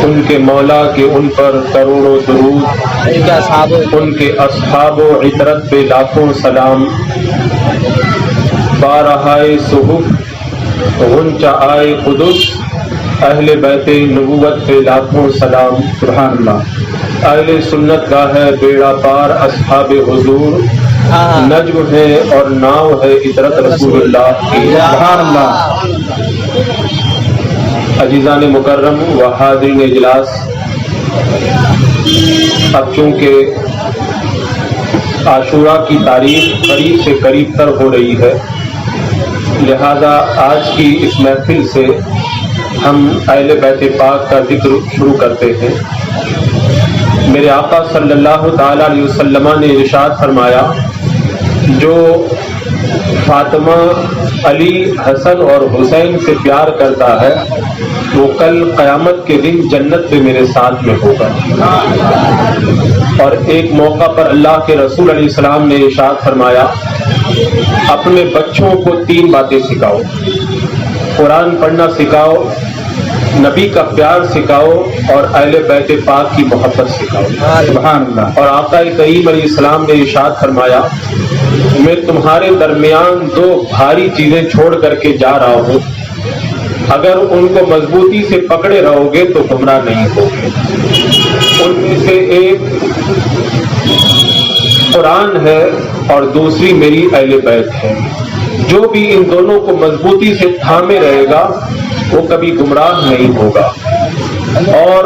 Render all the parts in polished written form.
ان کے مولا کے ان پر کروڑوں درود، ان کے اصحاب و عطرت پہ لاکھوں سلام، بارہائے صحف غنچہ آئے قدس، اہل بیت نبوت پہ لاکھوں سلام۔ سبحان اللہ۔ اہل سنت کا ہے بیڑا پار اصحاب حضور، نجم ہے اور ناؤ ہے عطرت رسول اللہ کی۔ سبحان اللہ۔ عزیزان مکرم و حاضرین اجلاس، اب چونکہ عاشوراء کی تاریخ قریب سے قریب تر ہو رہی ہے، لہذا آج کی اس محفل سے ہم اہل بیت پاک کا ذکر شروع کرتے ہیں۔ میرے آقا صلی اللہ تعالی علیہ وسلم نے ارشاد فرمایا، جو فاطمہ، علی، حسن اور حسین سے پیار کرتا ہے وہ کل قیامت کے دن جنت میں میرے ساتھ میں ہوگا۔ اور ایک موقع پر اللہ کے رسول علیہ السلام نے ارشاد فرمایا، اپنے بچوں کو 3 باتیں سکھاؤ، قرآن پڑھنا سکھاؤ، نبی کا پیار سکھاؤ اور اہل بیت پاک کی محبت سکھاؤ۔ سبحان اللہ۔ اور آقا کریم علیہ السلام نے ارشاد فرمایا، میں تمہارے درمیان 2 بھاری چیزیں چھوڑ کر کے جا رہا ہوں، اگر ان کو مضبوطی سے پکڑے رہو گے تو گمراہ نہیں ہوگے۔ ان میں سے ایک قرآن ہے اور دوسری میری اہل بیت ہے۔ جو بھی ان دونوں کو مضبوطی سے تھامے رہے گا وہ کبھی گمراہ نہیں ہوگا۔ اور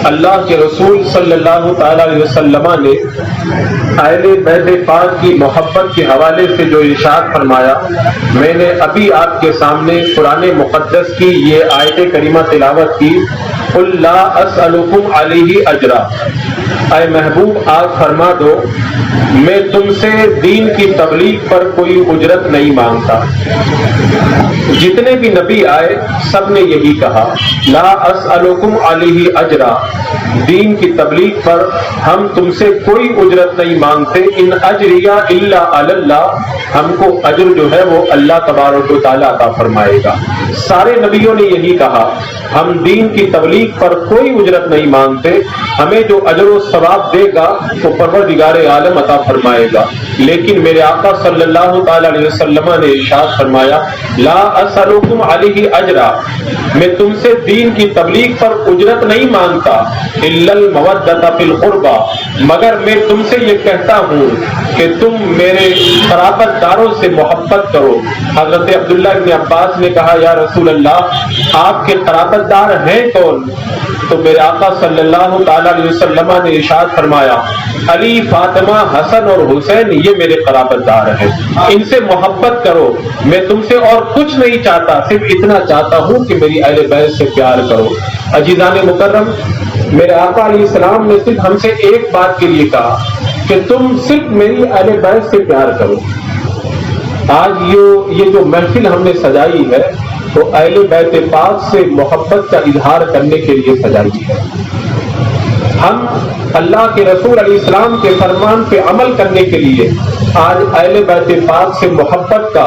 اللہ کے رسول صلی اللہ تعالی علیہ وسلم نے اہل بیت پاک کی محبت کے حوالے سے جو ارشاد فرمایا، میں نے ابھی آپ کے سامنے قرآن مقدس کی یہ آیت کریمہ تلاوت کی، قل لا اسألکم علیہ اجرا، اے محبوب آپ فرما دو میں تم سے دین کی تبلیغ پر کوئی اجرت نہیں مانگتا۔ جتنے بھی نبی آئے سب نے یہی کہا، لا اسألکم علیہ اجرا، دین کی تبلیغ پر ہم تم سے کوئی اجرت نہیں مانگتے، ان اجریہ الا علی اللہ، ہم کو اجر جو ہے وہ اللہ تبارک و تعالیٰ عطا فرمائے گا۔ سارے نبیوں نے یہی کہا، ہم دین کی تبلیغ پر کوئی اجرت نہیں مانگتے، ہمیں جو اجر و ثواب دے گا وہ پروردگار عالم عطا فرمائے گا۔ لیکن میرے آقا صلی اللہ تعالی علیہ وسلم نے ارشاد فرمایا، لا اسألکم علیہ اجرا، میں تم سے دین کی تبلیغ پر اجرت نہیں مانگتا، الا المودۃ فی القربى، مگر میں تم سے یہ کہتا ہوں کہ تم میرے قرابت داروں سے محبت کرو۔ حضرت عبداللہ ابن عباس نے کہا، یا رسول اللہ آپ کے قرابت دار ہیں کون؟ تو میرے آقا صلی اللہ تعالی علیہ وسلم نے ارشاد فرمایا، علی، فاطمہ، حسن اور حسین یہ میرے قرابت دار ہیں، ان سے محبت کرو، میں تم سے اور کچھ نہیں چاہتا، صرف اتنا چاہتا ہوں کہ میری اہل بیت سے پیار کرو۔ عزیزان مکرم، میرے آقا علیہ السلام نے صرف ہم سے ایک بات کے لیے کہا کہ تم صرف میری اہل بیت سے پیار کرو۔ آج یہ جو محفل ہم نے سجائی ہے تو اہل بیت پاک سے محبت کا اظہار کرنے کے لیے سجائی ہے۔ ہم اللہ کے رسول علیہ السلام کے فرمان پہ عمل کرنے کے لیے آج اہل بیت پاک سے محبت کا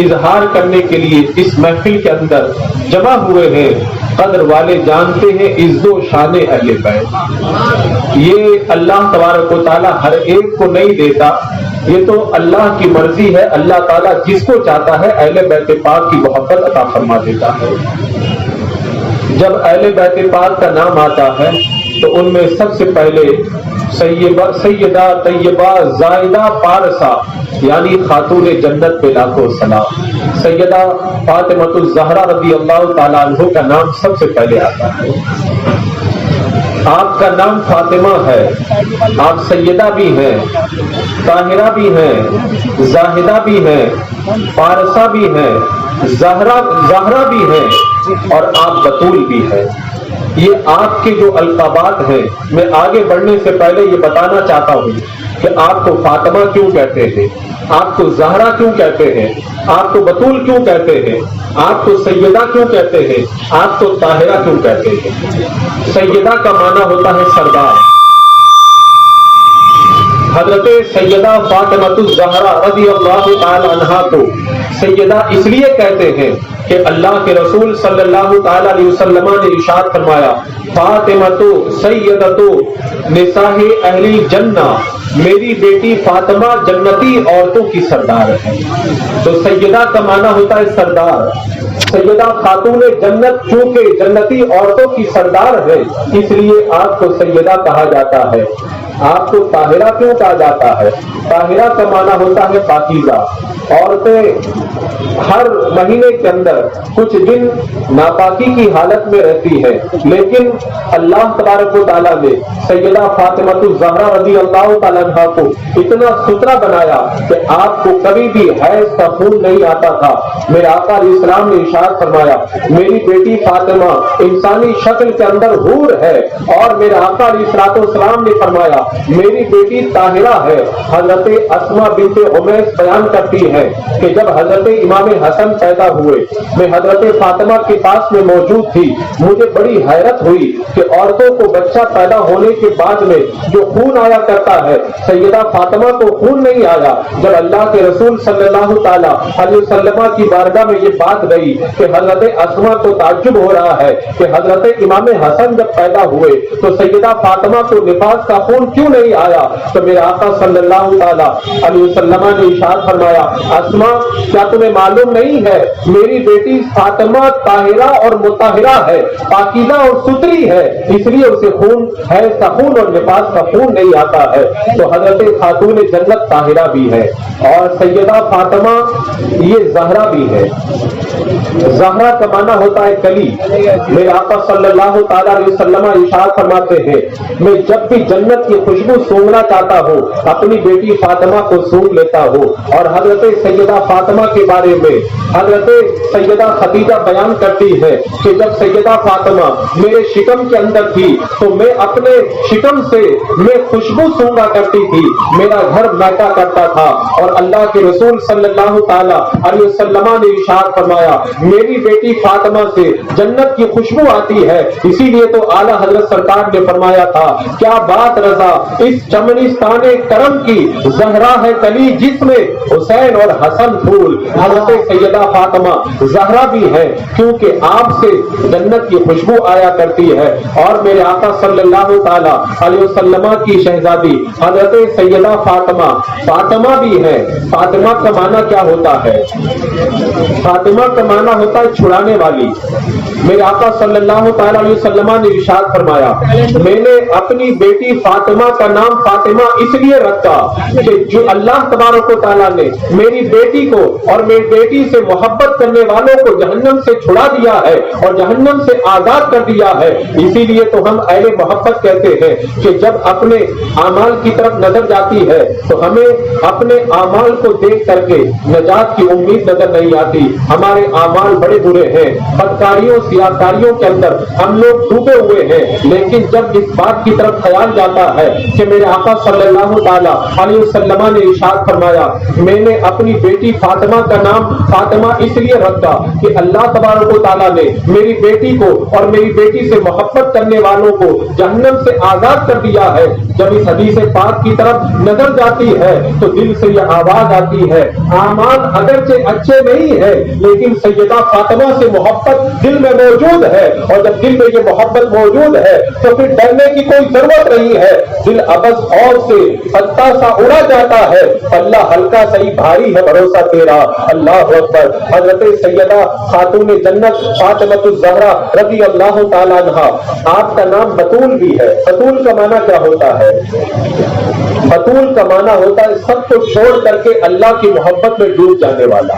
اظہار کرنے کے لیے اس محفل کے اندر جمع ہوئے ہیں۔ قدر والے جانتے ہیں عز و شان اہل بیت، یہ اللہ تبارک و تعالیٰ ہر ایک کو نہیں دیتا، یہ تو اللہ کی مرضی ہے، اللہ تعالیٰ جس کو چاہتا ہے اہل بیت پاک کی محبت عطا فرما دیتا ہے۔ جب اہل بیت پاک کا نام آتا ہے تو ان میں سب سے پہلے سیدہ طیبہ زاہدہ پارسہ یعنی خاتون جنت پہ لاکھوں سلام، سیدہ فاطمۃ الزہرا رضی اللہ تعالیٰ عنہ کا نام سب سے پہلے آتا ہے۔ آپ کا نام فاطمہ ہے، آپ سیدہ بھی ہیں، طاہرہ بھی ہیں، زاہدہ بھی ہیں، پارسہ بھی ہیں، زہرا بھی ہیں اور آپ بطول بھی ہیں۔ یہ آپ کے جو القابات ہیں، میں آگے بڑھنے سے پہلے یہ بتانا چاہتا ہوں کہ آپ کو فاطمہ کیوں کہتے ہیں، آپ کو زہرا کیوں کہتے ہیں، آپ کو بطول کیوں کہتے ہیں، آپ کو سیدہ کیوں کہتے ہیں، آپ کو طاہرہ کیوں کہتے ہیں۔ سیدہ کا معنی ہوتا ہے سردار۔ حضرت سیدہ فاطمۃ الزہرا رضی اللہ تعالی عنہا کو سیدہ اس لیے کہتے ہیں کہ اللہ کے رسول صلی اللہ تعالی علیہ وسلم نے ارشاد فرمایا فاطمہ تو سیدتو نساء اہل جنہ، میری بیٹی فاطمہ جنتی عورتوں کی سردار ہے۔ تو سیدہ کا معنی ہوتا ہے سردار۔ سیدہ خاتون جنت چونکہ جنتی عورتوں کی سردار ہے اس لیے آپ کو سیدہ کہا جاتا ہے۔ آپ کو طاہرہ کیوں کہا جاتا ہے؟ طاہرہ کا معنی ہوتا ہے پاکیزہ۔ عورتیں ہر مہینے کے اندر کچھ دن ناپاکی کی حالت میں رہتی ہے، لیکن اللہ تبارک و تعالیٰ نے سیدہ فاطمہ الزہرا رضی اللہ تعالیٰ عنہا کو اتنا ستھرا بنایا کہ آپ کو کبھی بھی حیض کا خون نہیں آتا تھا۔ میرے آقا علیہ السلام نے ارشاد فرمایا میری بیٹی فاطمہ انسانی شکل کے اندر حور ہے، اور میرے آقا علیہ السلام نے فرمایا میری بیٹی طاہرہ ہے۔ حضرت اسماء بنت عمیس بیان کرتی ہے کہ جب حضرت امام حسن پیدا ہوئے میں حضرت فاطمہ کے پاس میں موجود تھی، مجھے بڑی حیرت ہوئی کہ عورتوں کو بچہ پیدا ہونے کے بعد میں جو خون آیا کرتا ہے سیدہ فاطمہ کو خون نہیں آیا۔ جب اللہ کے رسول صلی اللہ تعالی علیہ وسلم کی بارگاہ میں یہ بات گئی کہ حضرت اسماء کو تعجب ہو رہا ہے کہ حضرت امام حسن جب پیدا ہوئے تو سیدہ فاطمہ کو نفاس کا خون کیوں نہیں آیا، تو میرے آقا صلی اللہ تعالی علیہ وسلم نے ارشاد فرمایا اسماء کیا تمہیں معلوم نہیں ہے میری بیٹی فاطمہ طاہرہ اور مطہرہ ہے، پاکیزہ اور ستھری ہے، اس لیے اسے خون حیض کا خون اور نفاس کا خون نہیں آتا ہے۔ تو حضرت خاتون جنت طاہرہ بھی ہے، اور سیدہ فاطمہ یہ زہرا بھی ہے۔ زہرا کا معنی ہوتا ہے کلی۔ میرے آقا صلی اللہ تعالی علیہ وسلم ارشاد فرماتے ہیں میں جب بھی جنت کی خوشبو سونگنا چاہتا ہوں اپنی بیٹی فاطمہ کو سونگ لیتا ہوں۔ اور حضرت سیدہ فاطمہ کے بارے میں حضرت سیدہ خدیجہ بیان کرتی ہے کہ جب سیدہ فاطمہ میرے شکم کے اندر تھی تو میں اپنے شکم سے میں خوشبو سونگا کرتی تھی، میرا گھر مہکا کرتا تھا۔ اور اللہ کے رسول صلی اللہ تعالی علیہ وسلم نے ارشاد فرمایا میری بیٹی فاطمہ سے جنت کی خوشبو آتی ہے، اسی لیے تو اعلیٰ حضرت سرکار نے فرمایا تھا کیا بات رضا اس چمنستان کرم کی زہرا ہے کلی جس میں حسین اور حسن پھول۔ حضرت سیدہ فاطمہ زہرا بھی ہے کیونکہ آپ سے جنت کی خوشبو آیا کرتی ہے۔ اور میرے آقا صلی اللہ تعالی علیہ وسلم کی شہزادی حضرت سیدہ فاطمہ فاطمہ بھی ہے۔ فاطمہ کا معنی کیا ہوتا ہے؟ فاطمہ کا معنی ہوتا ہے چھڑانے والی۔ میرے آقا صلی اللہ تعالی علیہ وسلم نے ارشاد فرمایا میں نے اپنی بیٹی فاطمہ کا نام فاطمہ اس لیے رکھا کہ جو اللہ تبارک و تعالیٰ نے میری بیٹی کو اور میری بیٹی سے محبت کرنے والوں کو جہنم سے چھڑا دیا ہے اور جہنم سے آزاد کر دیا ہے۔ اسی لیے تو ہم اہل محبت کہتے ہیں کہ جب اپنے اعمال کی طرف نظر جاتی ہے تو ہمیں اپنے اعمال کو دیکھ کر کے نجات کی امید نظر نہیں آتی۔ ہمارے اعمال بڑے برے ہیں، بدکاریوں سیاکاریوں کے اندر ہم لوگ ڈوبے ہوئے ہیں، لیکن جب اس بات کی طرف خیال جاتا ہے کہ میرے آقا صلی اللہ تعالی علیہ وسلم نے ارشاد فرمایا میں نے اپنی بیٹی فاطمہ کا نام فاطمہ اس لیے رکھا کہ اللہ تبارک و تعالیٰ نے میری بیٹی کو اور میری بیٹی سے محبت کرنے والوں کو جہنم سے آزاد کر دیا ہے۔ جب اس حدیث پاک کی طرف نظر جاتی ہے تو دل سے یہ آواز آتی ہے اعمال اگرچہ اچھے نہیں ہے لیکن سیدہ فاطمہ سے محبت دل میں موجود ہے، اور جب دل میں یہ محبت موجود ہے تو پھر ڈرنے کی کوئی ضرورت نہیں ہے۔ دل ابس اور سے پتا سا اڑا جاتا ہے، اللہ ہلکا صحیح بھاری ہے بھروسہ تیرا۔ اللہ اکبر۔ حضرت سیدہ خاتون جنت فاطمہ الزہرا رضی اللہ تعالی عنہا، آپ کا نام بطول بھی ہے۔ بطول کا معنی کیا ہوتا ہے؟ بطول کا معنی ہوتا ہے سب کو چھوڑ کر کے اللہ کی محبت میں ڈوب جانے والا۔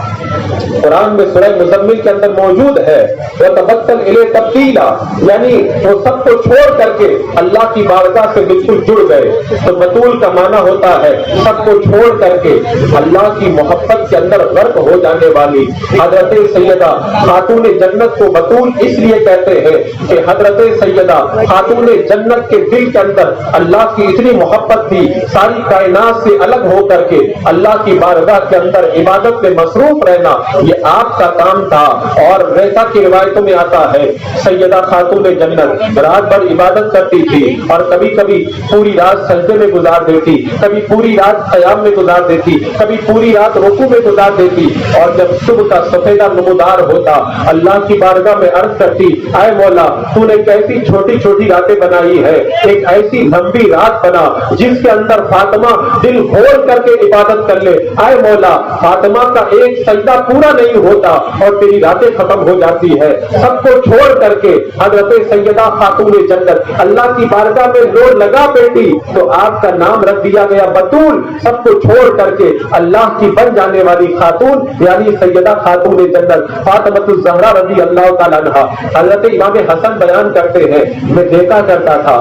قرآن میں سورہ مزمل کے اندر موجود ہے وَتَبَتَّلْ إِلَيْهِ تَبْتِيلًا، یعنی وہ سب کو چھوڑ کر کے اللہ کی بارگاہ سے بالکل جڑ گئے۔ تو بطول کا معنی ہوتا ہے سب کو چھوڑ کر کے اللہ کی محبت کے اندر غرق ہو جانے والی۔ حضرت سیدہ خاتون جنت کو بطول اس لیے کہتے ہیں کہ حضرت سیدہ خاتون جنت کے دل کے اندر اللہ کی اتنی محبت تھی، ساری کائنات سے الگ ہو کر کے اللہ کی بارگاہ کے اندر عبادت میں مصروف رہنا یہ آپ کا کام تھا۔ اور ویسا کی روایتوں میں آتا ہے سیدہ خاتون جنت رات بھر عبادت کرتی تھی اور کبھی کبھی پوری رات سجدے میں گزار دیتی، کبھی پوری رات قیام میں گزار دیتی، کبھی پوری رات رکوع میں گزار دیتی، اور جب صبح کا سفیدہ نمودار ہوتا اللہ کی بارگاہ میں عرض کرتی اے مولا تو نے کیسی چھوٹی چھوٹی راتیں بنائی ہے، ایک ایسی لمبی رات بنا جس کے اندر فاطمہ دل کھول کر کے عبادت کر لے، اے مولا فاطمہ کا ایک سجدہ پورا نہیں ہوتا اور تیری راتیں ختم ہو جاتی ہے۔ سب کو چھوڑ کر کے حضرت سیدہ خاتون جنت اللہ کی بارگاہ میں زور لگا بیٹھی تو آپ کا نام رکھ دیا گیا بطول، سب کو چھوڑ کر کے اللہ کی بن جانے والی خاتون یعنی سیدہ خاتون جنت فاطمہ الزہرا رضی اللہ تعالیٰ عنہا۔ حضرت امام حسن بیان کرتے ہیں میں دیکھا کرتا تھا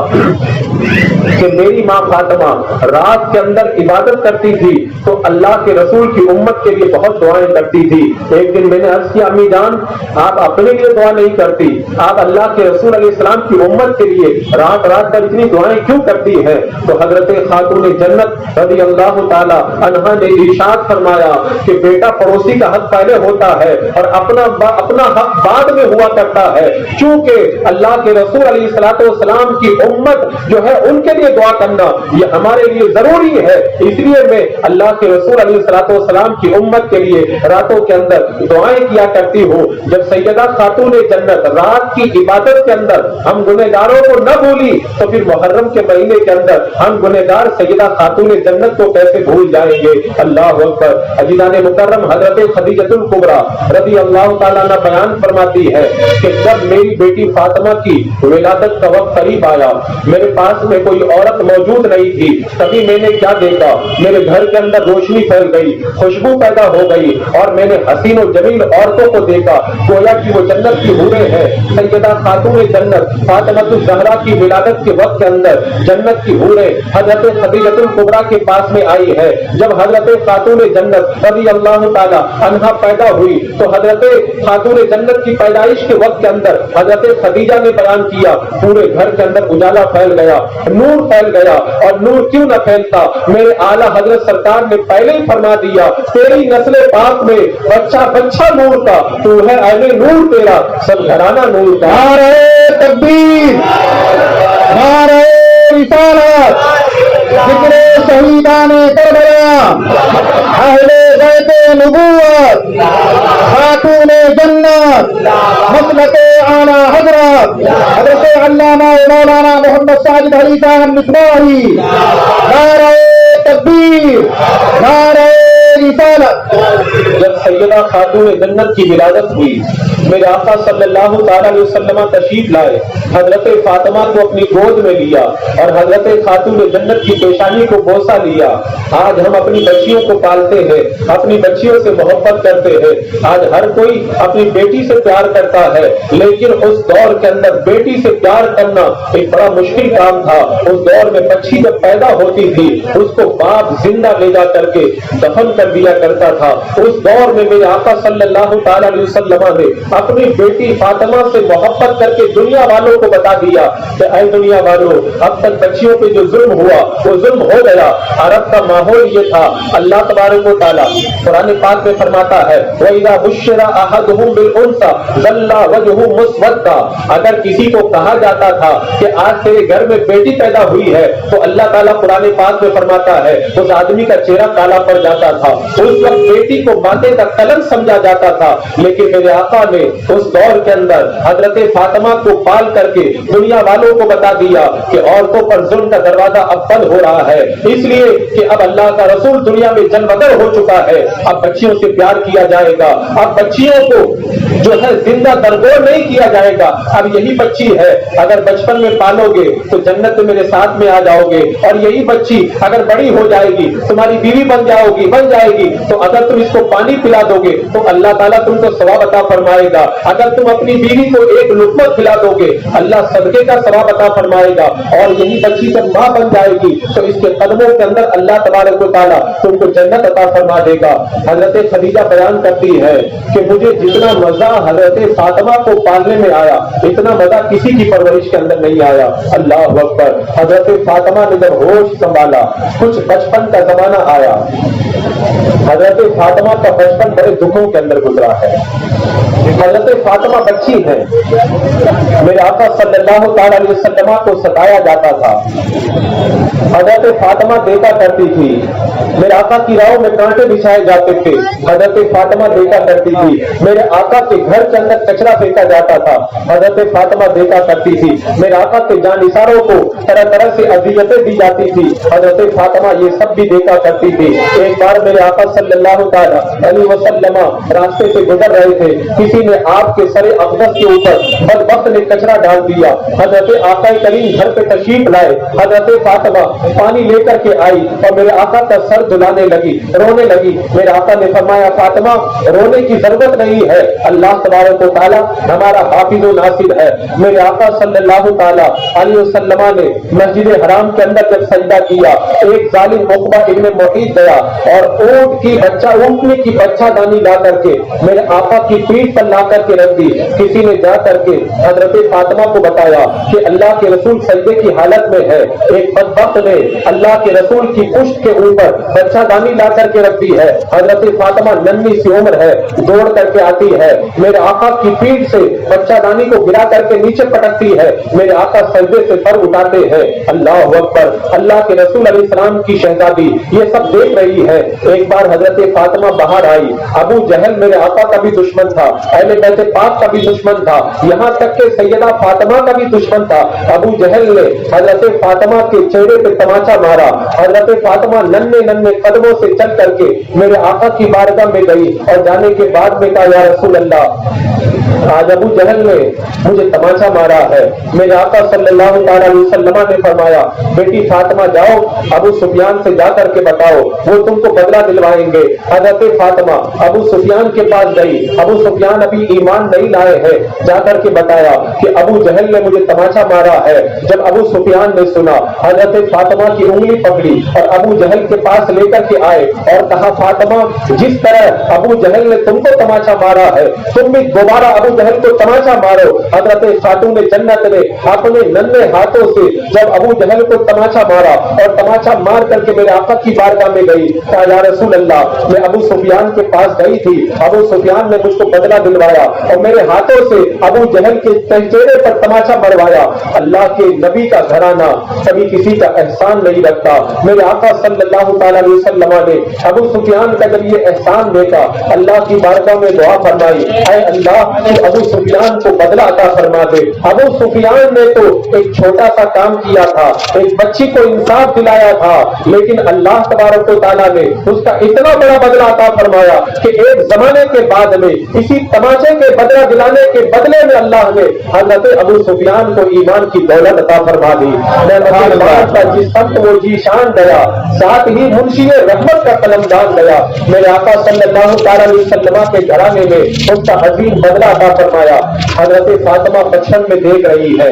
کہ میری ماں فاطمہ رات کے اندر عبادت کرتی تھی تو اللہ کے رسول کی امت کے لیے بہت دعائیں کرتی تھی۔ ایک دن میں نے عرض کیا امی جان آپ اپنے لیے دعا نہیں کرتی، آپ اللہ کے رسول علیہ السلام کی امت کے لیے رات رات پر اتنی دعائیں کیوں کرتی ہیں؟ تو حضرت خاتون جنت رضی اللہ تعالی عنہا نے ارشاد فرمایا کہ بیٹا پڑوسی کا حق پہلے ہوتا ہے اور اپنا حق بعد میں ہوا کرتا ہے، چونکہ اللہ کے رسول علیہ السلام کی امت جو ہے ان کے لیے دعا کرنا یہ ہمارے لیے ضروری ہے، اس لیے میں اللہ کے رسول علیہ السلام کی امت کے لیے راتوں کے اندر دعائیں کیا کرتی ہوں۔ جب سیدہ خاتون جنت رات کی عبادت کے اندر ہم گنہگاروں کو نہ بھولی تو پھر محرم کے مہینے کے اندر ہم گنہگار سیدہ خاتون جنت کو کیسے بھول جائیں گے؟ اللہ اکبر۔ عزیزان مکرم حضرت خدیجہ الکبریٰ رضی اللہ تعالیٰ عنہ بیان فرماتی ہے کہ جب میری بیٹی فاطمہ کی ولادت کا وقت قریب آیا میرے پاس میں کوئی عورت موجود نہیں تھی، تبھی میں نے کیا دیکھا میرے گھر کے اندر روشنی پھیل گئی، خوشبو پیدا ہو گئی اور میں نے حسین و جمیل عورتوں کو دیکھا گویا کہ وہ جنت کی حوریں ہیں۔ سیدہ خاتون جنت فاطمہ الزہرا کی ولادت کے وقت کے اندر جنت کی حوریں حضرت خدیجہ الکبریٰ کے پاس میں آئی ہے۔ جب حضرت خاتون جنت رضی اللہ تعالی عنہا پیدا ہوئی تو حضرت خاتون جنت کی پیدائش کے وقت کے اندر حضرت خدیجہ نے بیان کیا پورے گھر کے اندر اجالا پھیل گیا، نور پھیل گیا، اور نور کیوں نہ پھیلتا، میرے اعلیٰ حضرت سرکار نے پہلے ہی فرما دیا تیری نسل پاک میں بچہ بچہ نور کا، تو ہے اہل نور تیرا سب گھرانہ نور کا۔ نعرہ تکبیر، نعرہ رسالت، ذکر شہیدان کربلا، اہل بیت نبوت، خاتون جنت، مسلک اعلیٰ حضرت حضرت علامہ مولانا محمد ساجد علی صاحب مصباحی۔ نعرہ تکبیر، نعرہ رسالت۔ جب سیدہ خاتون جنت کی ولادت ہوئی میرے آقا صلی اللہ تعالی علیہ وسلم تشریف لائے، حضرت فاطمہ کو اپنی گود میں لیا اور حضرت خاتون جنت کی پیشانی کو بوسہ لیا۔ آج ہم اپنی بچیوں کو پالتے ہیں، اپنی بچیوں سے محبت کرتے ہیں، آج ہر کوئی اپنی بیٹی سے پیار کرتا ہے، لیکن اس دور کے اندر بیٹی سے پیار کرنا ایک بڑا مشکل کام تھا۔ اس دور میں بچی جب پیدا ہوتی تھی اس کو باپ زندہ لے جا کر کے دفن کر دیا کرتا تھا۔ اس دور میں میرے آقا صلی اللہ تعالی علیہ وسلم نے اپنی بیٹی فاطمہ سے محبت کر کے دنیا والوں کو بتا دیا کہ اے دنیا والوں اب تک بچیوں پہ جو ظلم ہوا وہ ظلم ہو گیا۔ عرب کا ماحول یہ تھا، اللہ تبارک و تعالیٰ قرآن پاک میں فرماتا ہے وَإِذَا بُشِّرَ أَحَدُهُم بِالْأُنثَىٰ ظَلَّ وَجْهُهُ مُسْوَدًّا، اگر کسی کو کہا جاتا تھا کہ آج تیرے گھر میں بیٹی پیدا ہوئی ہے تو اللہ تعالیٰ قرآن پاک میں فرماتا ہے اس آدمی کا چہرہ کالا پڑ جاتا تھا۔ اس وقت بیٹی کو ماتے کا کلنک سمجھا جاتا تھا، لیکن میرے آقا نے اس دور کے اندر حضرت فاطمہ کو پال کر کے دنیا والوں کو بتا دیا کہ عورتوں پر ظلم کا دروازہ اب بند ہو رہا ہے، اس لیے کہ اب اللہ کا رسول دنیا میں جلوگر ہو چکا ہے، اب بچیوں سے پیار کیا جائے گا، اب بچیوں کو جو ہے زندہ درگور نہیں کیا جائے گا۔ اب یہی بچی ہے اگر بچپن میں پالو گے تو جنت میں میرے ساتھ میں آ جاؤ گے، اور یہی بچی اگر بڑی ہو جائے گی تمہاری بیوی بن جائے جائے گی تو اگر تم اس کو پانی پلا دو گے تو اللہ تعالیٰ تم کو ثواب عطا فرمائے گا. اگر تم اپنی بیوی کو ایک لقمہ کھلا دو گے اللہ صدقے کا ثواب عطا فرمائے گا. اور یہی بچی جب ماں بن جائے گی تو اس کے قدموں کے اندر اللہ تبارک و تعالیٰ تم کو جنت عطا فرما دے گا. حضرت خدیجہ بیان کرتی ہے کہ مجھے جتنا مزہ حضرت فاطمہ کو پالنے میں آیا اتنا مزہ کسی کی پرورش کے اندر نہیں آیا. اللہ اکبر. حضرت فاطمہ نے جب ہوش سنبھالا کچھ بچپن کا زمانہ آیا. حضرت فاطمہ کا بچپن بڑے دکھوں کے اندر گزرا ہے. حضرت فاطمہ بچی ہے. میرے آقا صلی اللہ تعالی علیہ وسلم کو ستایا جاتا تھا. حضرت فاطمہ دیکھا کرتی تھی. میرے آقا کی راہوں میں کانٹے بچھائے جاتے تھے. حضرت فاطمہ دیکھا کرتی تھی. میرے آقا کے گھر کے اندر کچرا پھینکا جاتا تھا. حضرت فاطمہ دیکھا کرتی تھی. میرے آقا کے جانثاروں کو طرح طرح سے اذیتیں دی جاتی تھی. حضرت فاطمہ یہ سب بھی دیکھا کرتی تھی. ایک بار میرے آقا صلی اللہ تعالی علیہ وسلم راستے سے گزر رہے تھے. کسی نے آپ کے سر اقدس کے اوپر بدبخت نے کچرا ڈال دیا. حضرت آقا کریم گھر پہ تشریف لائے. حضرت فاطمہ پانی لے کر کے آئی اور میرے آقا کا سر دھلانے لگی, رونے لگی. میرے آقا نے فرمایا فاطمہ رونے کی ضرورت نہیں ہے, اللہ تبارک و تعالیٰ ہمارا حافظ و ناصر ہے. میرے آقا صلی اللہ تعالی علیہ وسلم نے مسجد حرام کے اندر جب سجدہ کیا ایک ظالم عقبہ ابن محیط گیا اور اونٹنی کی بچہ دانی لا کر کے میرے آقا کی پیٹھ پر لا کر کے رکھ دی. کسی نے جا کر کے حضرت فاطمہ کو بتایا کہ اللہ کے رسول سجدے کی حالت میں ہے. ایک بدبخت نے اللہ کے رسول کی پشت کے اوپر بچہ دانی لا کر کے رکھ دی ہے. حضرت فاطمہ ننھی سی عمر ہے, دوڑ کر کے آتی ہے, میرے آقا کی پیٹھ سے بچہ دانی کو گرا کر کے نیچے پٹکتی ہے. میرے آقا سجدے سے سر اٹھاتے ہیں. اللہ اکبر. اللہ کے رسول علیہ السلام کی شہزادی یہ سب دیکھ رہی ہے. ایک بار حضرت فاطمہ باہر آئی. ابو جہل میرے آقا کا بھی دشمن تھا, اہل بیت پاک کا بھی دشمن تھا, یہاں تک کہ سیدہ فاطمہ کا بھی دشمن تھا. ابو جہل نے حضرت فاطمہ کے چہرے پہ تماچا مارا. حضرت فاطمہ ننھے ننھے قدموں سے چل کر کے میرے آقا کی بارگاہ میں گئی اور جانے کے بعد میں کہا یا رسول اللہ آج ابو جہل نے مجھے تماچا مارا ہے. میرے آقا صلی اللہ تعالی علیہ وسلم نے فرمایا بیٹی فاطمہ جاؤ ابو سفیان سے جا کر کے بتاؤ وہ تم کو بدلہ دلوائیں گے. حضرت فاطمہ ابو سفیان کے پاس گئی. ابو سفیان ابھی ایمان نہیں لائے ہیں. جا کر کے بتایا کہ ابو جہل نے مجھے تماچا مارا ہے. جب ابو سفیان نے سنا حضرت فاطمہ کی انگلی پکڑی اور ابو جہل کے پاس لے کر کے آئے اور کہا فاطمہ جس طرح ابو جہل نے تم کو تماچا مارا ہے تم بھی دوبارہ ابو جہل کو تماچا مارو. حضرت خاتون جنت نے اپنے ننھے ہاتھوں سے جب ابو جہل کو تماچا مارا اور تماچا مار کر کے میرے آقا کی بارگاہ میں گئی. کہا یا رسول اللہ میں ابو سفیان کے پاس گئی تھی, ابو سفیان نے مجھ کو بدلہ دلوایا اور میرے ہاتھوں سے ابو جہل کے چہرے پر تماچا مروایا. اللہ کے نبی کا گھرانہ کبھی کسی کا احسان نہیں رکھتا. میرے آقا صلی اللہ تعالی علیہ وسلم نے ابو سفیان کا جب یہ احسان دیکھا اللہ کی بارگاہ میں دعا فرمائی اے اللہ ابو سفیان کو بدلہ عطا فرما دے. ابو سفیان نے تو ایک چھوٹا سا کام کیا تھا, ایک بچی کو انصاف دلایا تھا, لیکن اللہ تبارک و تعالیٰ نے اس کا اتنا بڑا بدلہ عطا فرمایا کہ ایک زمانے کے بعد میں اسی تماچے کے بدلہ دلانے کے بدلے میں اللہ نے حضرت ابو سفیان کو ایمان کی دولت عطا فرما دی. جس وقت وہ جی شان گیا ساتھ ہی منشی رحمت کا قلم دان گیا. میرے آقا صلی اللہ تعالی علیہ وسلم کے گھرانے میں اس کا عظیم بدلہ عطا فرمایا. حضرت فاطمہ بچپن میں دیکھ رہی ہے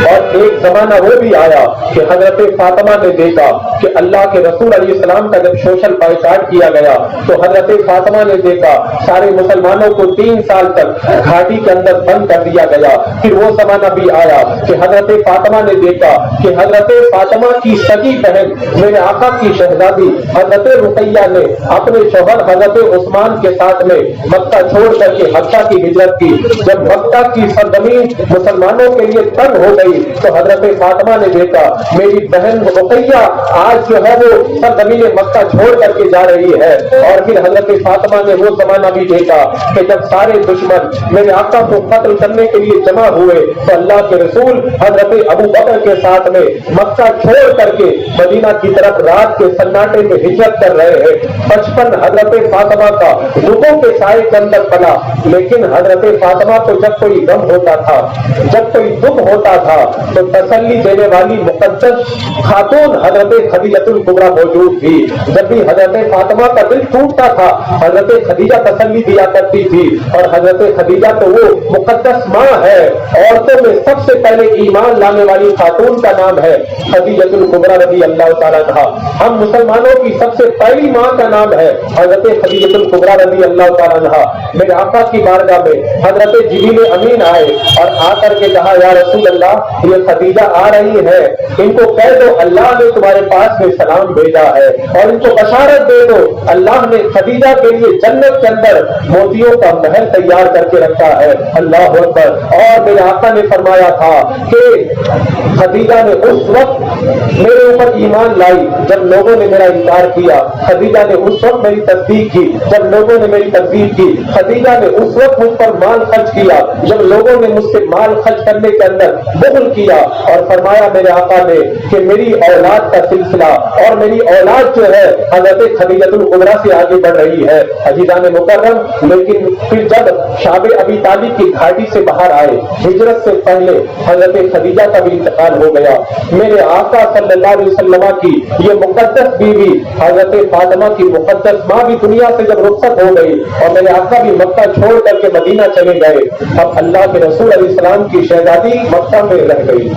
اور ایک زمانہ وہ بھی آیا کہ حضرت فاطمہ نے دیکھا کہ اللہ کے رسول علیہ السلام کا جب سوشل بائیکاٹ کیا گیا تو حضرت فاطمہ نے دیکھا سارے مسلمانوں کو 3 سال تک گھاٹی کے اندر بند کر دیا گیا. پھر وہ زمانہ بھی آیا کہ حضرت فاطمہ نے دیکھا کہ حضرت فاطمہ کی سگی بہن میرے آقا کی شہزادی حضرت رقیہ نے اپنے شوہر حضرت عثمان کے ساتھ میں مکہ چھوڑ کر کے حبشہ کی ہجرت کی. جب مکہ کی سرزمین مسلمانوں کے لیے تنگ ہو گئی تو حضرت فاطمہ نے دیکھا میری بہن رقیہ آج جو ہے وہ سرزمین مکہ چھوڑ کر کے جا رہی ہے. اور پھر حضرت فاطمہ نے وہ زمانہ بھی دیکھا کہ جب سارے دشمن میرے آقا کو قتل کرنے کے لیے جمع ہوئے تو اللہ کے رسول حضرت ابو بکر کے ساتھ میں مکہ چھوڑ کر کے مدینہ کی طرف رات کے سناٹے میں ہجرت کر رہے ہیں. بچپن حضرت فاطمہ کا دکھوں کے سائے کے اندر پلا, لیکن حضرت فاطمہ کو جب کوئی غم ہوتا تھا جب کوئی دکھ ہوتا تھا تو تسلی دینے والی مقدس خاتون حضرت خدیجہ الکبریٰ موجود تھی. جب بھی حضرت فاطمہ کا دل ٹوٹتا تھا حضرت خدیجہ تسلی دیا کرتی تھی، اور حضرت خدیجہ تو وہ مقدس ماں ہے، عورتوں میں سب سے پہلے ایمان لانے والی خاتون کا نام ہے خدیجہ الکبریٰ رضی اللہ تعالیٰ عنہا۔ ہم مسلمانوں کی سب سے پہلی ماں کا نام ہے حضرت خدیجہ الکبریٰ رضی اللہ تعالیٰ عنہا۔ میرے آقا کی بارگاہ میں حضرت جبریل امین آئے اور آ کر کے کہا یا رسول اللہ یہ خدیجہ آ رہی ہے، ان کو کہہ دو اللہ نے تمہارے پاس میں سلام بھیجا ہے، اور ان کو بشارت دے دو اللہ نے خدیجہ کے لیے جنت کے اندر موتیوں کا محل تیار کر کے رکھا ہے۔ اللہ اکبر۔ اور میرے آقا نے فرمایا تھا کہ خدیجہ نے اس وقت میرے اوپر ایمان لائی جب لوگوں نے میرا انکار کیا، خدیجہ نے اس وقت میری تصدیق کی جب لوگوں نے میری تکذیب کی، خدیجہ نے اس وقت مجھ پر مال خرچ کیا جب لوگوں نے مجھ سے مال خرچ کرنے کے اندر بخل کیا، اور فرمایا میرے آقا نے کہ میری اولاد کا سلسلہ اور میری اولاد جو ہے حضرت خدیجہ الکبریٰ سے آگے بڑھ رہی ہے۔ عزیزان مکرم، لیکن پھر جب شعب ابی طالب کی گھاٹی سے باہر آئے، ہجرت سے پہلے حضرت خدیجہ کا بھی انتقال ہو گیا۔ میرے آقا صلی اللہ علیہ وسلم کی یہ مقدس بیوی حضرت فاطمہ کی مقدس ماں بھی دنیا سے جب رخصت ہو گئی اور میرے آقا بھی مکہ چھوڑ کر کے مدینہ چلے گئے، اب اللہ کے رسول علیہ السلام کی شہزادی مکہ میں رہ گئی۔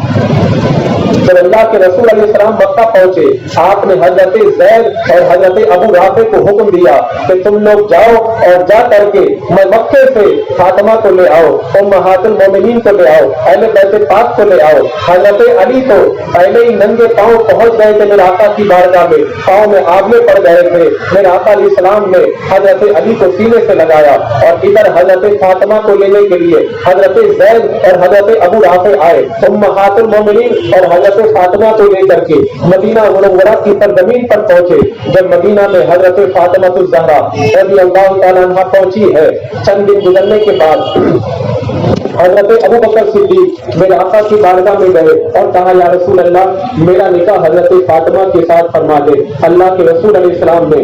جب اللہ کے رسول علیہ السلام مکہ پہنچے، آپ نے حضرت زید اور حضرت ابو رافع کو حکم دیا کہ تم لوگ جاؤ اور جا کر کے مکے سے فاطمہ کو لے آؤ، امہات المومنین کو لے آؤ، اہل بیت پاک کو لے آؤ۔ حضرت علی تو پہلے ہی ننگے پاؤں پہنچ گئے تھے میرے آقا کی بارگاہ میں، پاؤں میں آبلے پڑ گئے تھے۔ میرے آقا علیہ السلام نے حضرت علی کو سینے سے لگایا، اور ادھر حضرت فاطمہ کو لینے کے لیے حضرت زید اور حضرت ابو رافع آئے، امہات المومنین اور حضرت فاطمہ کو لے کر کے مدینہ منورہ کی سرزمین پر پہنچے۔ جب مدینہ میں حضرت فاطمہ الزہرا رضی اللہ تعالیٰ عنہا پہنچی ہے، چند دن گزرنے کے بعد حضرت ابو بکر صدیق میرے آقا کی بارگاہ میں گئے اور کہا یا رسول اللہ میرا نکاح حضرت فاطمہ کے ساتھ فرما دے۔ اللہ کے رسول علیہ السلام نے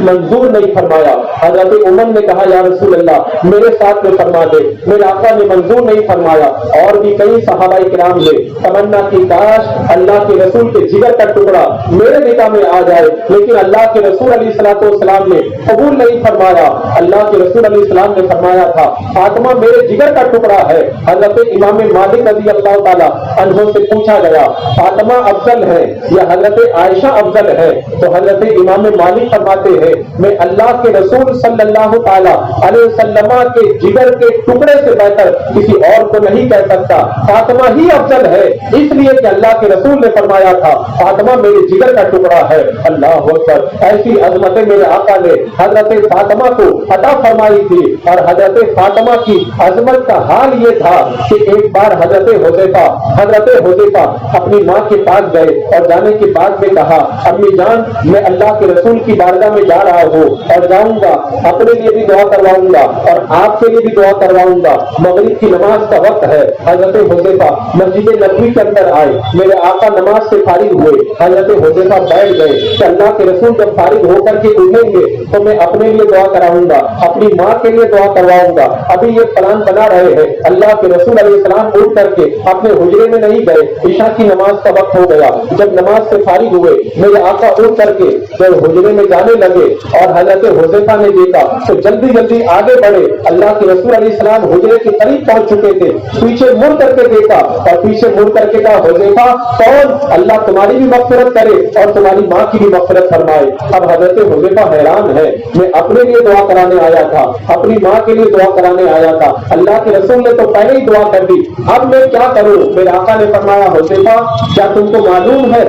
منظور نہیں فرمایا۔ حضرت عمر نے کہا یا رسول اللہ میرے ساتھ میں فرما دے۔ میرے آقا نے منظور نہیں فرمایا، اور بھی کئی صحابہ کرام نے تمنا کی کاش اللہ کے رسول کے جگر کا ٹکڑا میرے نکاح میں آ جائے، لیکن اللہ کے رسول علیہ السلام نے قبول نہیں فرمایا۔ اللہ کے رسول علیہ السلام نے فرمایا تھا فاطمہ میرے جگر کا ٹکڑا ہے۔ حضرت امام مالک رضی اللہ تعالیٰ عنہ سے پوچھا گیا فاطمہ افضل ہے یا حضرت عائشہ افضل ہے، تو حضرت امام مالک فرماتے ہیں میں اللہ کے رسول صلی اللہ تعالیٰ علیہ وسلم کے جگر کے ٹکڑے سے بہتر کسی اور کو نہیں کہہ سکتا، فاطمہ ہی افضل ہے، اس لیے کہ اللہ کے رسول نے فرمایا تھا فاطمہ میرے جگر کا ٹکڑا ہے۔ اللہ اکبر۔ ایسی عظمتیں میرے آقا نے حضرت فاطمہ کو عطا فرمائی تھی، اور حضرت فاطمہ کی عظمت کا حال یہ تھا کہ ایک بار حضرت حذیفہ اپنی ماں کے پاس گئے، اور جانے کے بعد میں کہا امی جان میں اللہ کے رسول کی بارگاہ میں جا رہا ہوں اور جاؤں گا، اپنے لیے بھی دعا کرواؤں گا اور آپ کے لیے بھی دعا کرواؤں گا، مغرب کی نماز کا وقت ہے۔ حضرت حذیفہ مسجد نبوی کے اندر آئے، میرے آقا نماز سے فارغ ہوئے، حضرت حذیفہ بیٹھ گئے کہ اللہ کے رسول جب فارغ ہو کر کے اٹھیں گے تو میں اپنے لیے دعا کراؤں گا، اپنی ماں کے لیے دعا کرواؤں گا۔ ابھی یہ پلان بنا رہے ہیں، اللہ کے رسول علیہ السلام اٹھ کر کے اپنے حجرے میں نہیں گئے، عشاء کی نماز کا وقت ہو گیا۔ جب نماز سے فارغ ہوئے میرے آقا اٹھ کر کے جب حجرے میں جانے لگے اور حضرت حذیفہ نے دیکھا تو جلدی جلدی آگے بڑھے۔ اللہ کے رسول علیہ السلام حجرے کے قریب پہنچ چکے تھے، پیچھے مڑ کر کے دیکھا اور پیچھے مڑ کر کے کہا حذیفہ کون؟ اللہ تمہاری بھی مغفرت کرے اور تمہاری ماں کی بھی مغفرت فرمائے۔ اب حضرت حذیفہ حیران ہے، میں اپنے لیے دعا کرانے آیا تھا، اپنی ماں کے لیے دعا کرانے آیا تھا، اللہ کے رسول نے تو پہلے ہی دعا کر دی، اب میں کیا کروں؟ میرے آقا نے فرمایا حذیفہ کیا تم کو معلوم ہے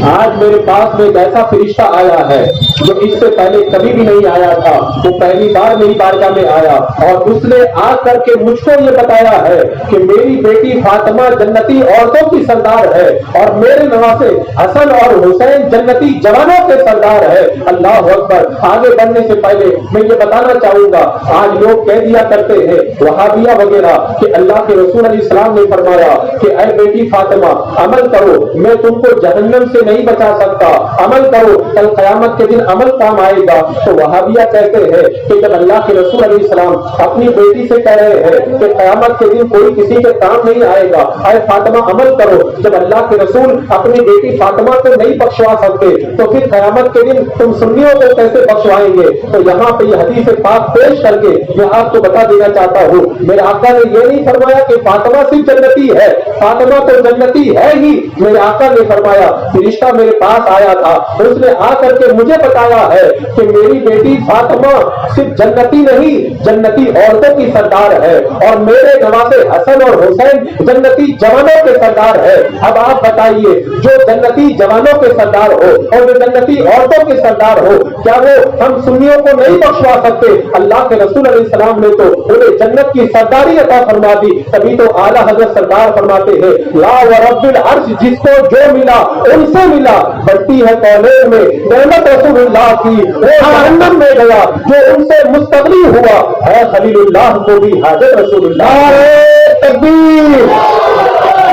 آج میرے پاس میں ایک ایسا فرشتہ آیا ہے جو اس سے پہلے کبھی بھی نہیں آیا تھا، وہ پہلی بار میری بارگاہ میں آیا اور اس نے آ کر کے مجھ کو یہ بتایا ہے کہ میری بیٹی فاطمہ جنتی عورتوں کی سردار ہے اور میرے نواسے حسن اور حسین جنتی جوانوں کے سردار ہے۔ اللہ اکبر۔ آگے بڑھنے سے پہلے میں یہ بتانا چاہوں گا، آج لوگ کہہ دیا کرتے ہیں وہابیہ وغیرہ کہ اللہ کے رسول علیہ السلام نے فرمایا کہ اے بیٹی فاطمہ عمل کرو، میں تم کو جہنم سے نہیں بچا سکتا، عمل کرو کل قیامت کے دن عمل کام آئے گا۔ تو وہابیہ کہتے ہیں کہ جب اللہ کے رسول علیہ السلام اپنی بیٹی سے کہہ رہے ہیں کہ قیامت کے دن کوئی کسی کے کام نہیں آئے گا، اے فاطمہ عمل کرو، جب اللہ کے رسول اپنی بیٹی فاطمہ کو نہیں بخشوا سکتے تو پھر قیامت کے دن تم سنیوں کو کیسے بخشوائیں گے؟ تو یہاں پہ یہ حدیث پاک پیش کر کے میں آپ کو بتا دینا چاہتا ہوں، میرے آقا نے یہ نہیں فرمایا کہ فاطمہ صرف جنتی ہے، فاطمہ تو جنتی ہے ہی۔ میرے آقا نے فرمایا فرشتہ میرے پاس آیا تھا، اس نے آ کر کے مجھے بتایا ہے کہ میری بیٹی فاطمہ صرف جنتی نہیں، جنتی عورتوں کی سردار ہے، اور میرے نواسے حسن اور حسین جنتی جوانوں کے سردار ہے۔ اب آپ بتائیے، جو جنتی جوانوں کے سردار ہو اور جو جنتی عورتوں کے سردار ہو، کیا وہ ہم سنیوں کو نہیں بخشوا سکتے؟ اللہ کے رسول علیہ السلام نے تو انہیں جنت کی سرداری عطا فرما دی، تبھی تو اعلیٰ حضرت سرکار فرماتے ہیں لا ورب العرش، جس کو جو ملا ان سے ملا، بڑھتی ہے کالج میں نعمت رسول اللہ کی، وہ جہنم میں گیا جو ان سے مستغنی ہوا ہے، خلیل اللہ کو بھی حاجت رسول اللہ۔ نعرہ تکبیر،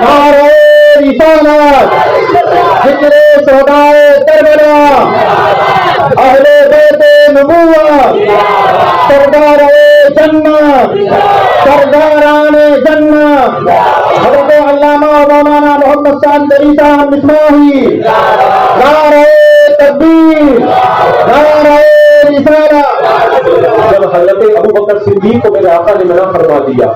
نعرہ رسالت، ذکر شہدائے کربلا، اہل بیت نبوت، سردار جنت، سرداران جنت، حضرت علامہ مولانا محمد سعد علی صاحب مصباحی، نعرہ تکبیر، نعرہ رسالت۔ جب حضرت ابو بکر صدیق کو میرے آقا نے منع فرما دیا،